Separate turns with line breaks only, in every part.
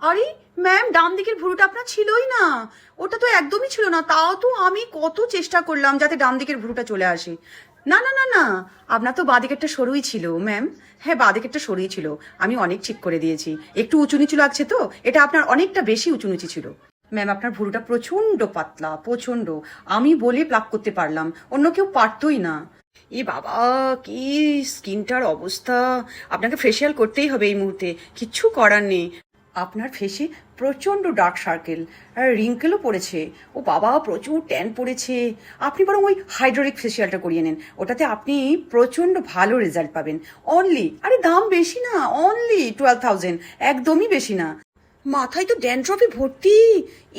আরে ম্যাম, ডান দিকের ভুরুটা আপনার ছিলই না। ওটা তো একদমই ছিল না। তাও তো আমি কত চেষ্টা করলাম যাতে ডান দিকের ভুরুটা চলে আসে। না না না না, আপনার তো বাঁ দিকেরটা সরুই ছিল ম্যাম। হ্যাঁ, বাঁ দিকেরটা সরুই ছিল। আমি অনেক ঠিক করে দিয়েছি। একটু উঁচু নিচু লাগছে তো, এটা আপনার অনেকটা বেশি উঁচু নিচু ছিল। ম্যাম, আপনার ভুরুটা প্রচন্ড পাতলা, প্রচন্ড। আমি বলে প্লাক করতে পারলাম, অন্য কেউ পারতই না। এ বাবা, কি স্কিনটার অবস্থা! আপনাকে ফেসিয়াল করতেই হবে এই মুহূর্তে, কিচ্ছু করার নেই। আপনার ফেসে প্রচণ্ড ডার্ক সার্কেল আর রিঙ্কেলও পড়েছে। ও বাবা, প্রচুর ট্যান পড়েছে। আপনি বরং ওই হাইড্রোলিক ফেসিয়ালটা করিয়ে নেন, ওটাতে আপনি প্রচণ্ড ভালো রেজাল্ট পাবেন। অনলি, আরে দাম বেশি না, অনলি 12,000, একদমই বেশি না। মাথায় তো ড্যান্ড্রফে ভর্তি।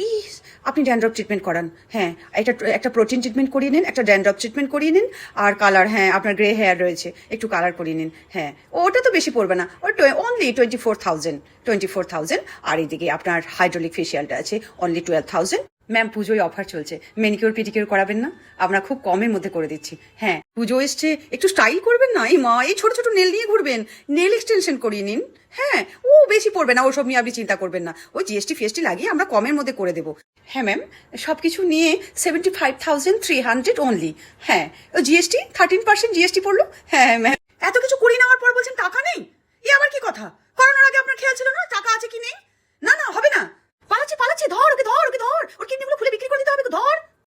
ইস, আপনি ড্যান্ড্রফ ট্রিটমেন্ট করান। হ্যাঁ, একটা একটা প্রোটিন ট্রিটমেন্ট করিয়ে নিন, একটা ড্যান্ড্রফ ট্রিটমেন্ট করিয়ে নিন। আর কালার, হ্যাঁ আপনার গ্রে হেয়ার রয়েছে, একটু কালার করিয়ে নিন। হ্যাঁ, ওটা তো বেশি পড়বে না, ওই অনলি 24,000। আর এদিকে আপনার হাইড্রোলিক ফেসিয়ালটা আছে অনলি 12,000। ম্যাম, পুজোয় অফার চলছে, মেনিকিওর পেডিকিওর করাবেন না? আমরা খুব কমের মধ্যে করে দিচ্ছি। হ্যাঁ, পুজো এসছে, একটু স্টাইল করবেন না? এই মা, এই ছোট ছোট নেল নিয়ে ঘুরবেন, নেল এক্সটেনশন করিয়ে নিন। হ্যাঁ, ও বেশি পড়বে না, ওসব নিয়ে আপনি চিন্তা করবেন না। ওই জিএসটি ফিএসটি লাগিয়ে আমরা কমের মধ্যে করে দেবো। হ্যাঁ ম্যাম, সব কিছু নিয়ে 75,300 অনলি। হ্যাঁ, জিএসটি 13% জিএসটি পড়লো। হ্যাঁ ম্যাম, এত কিছু করি না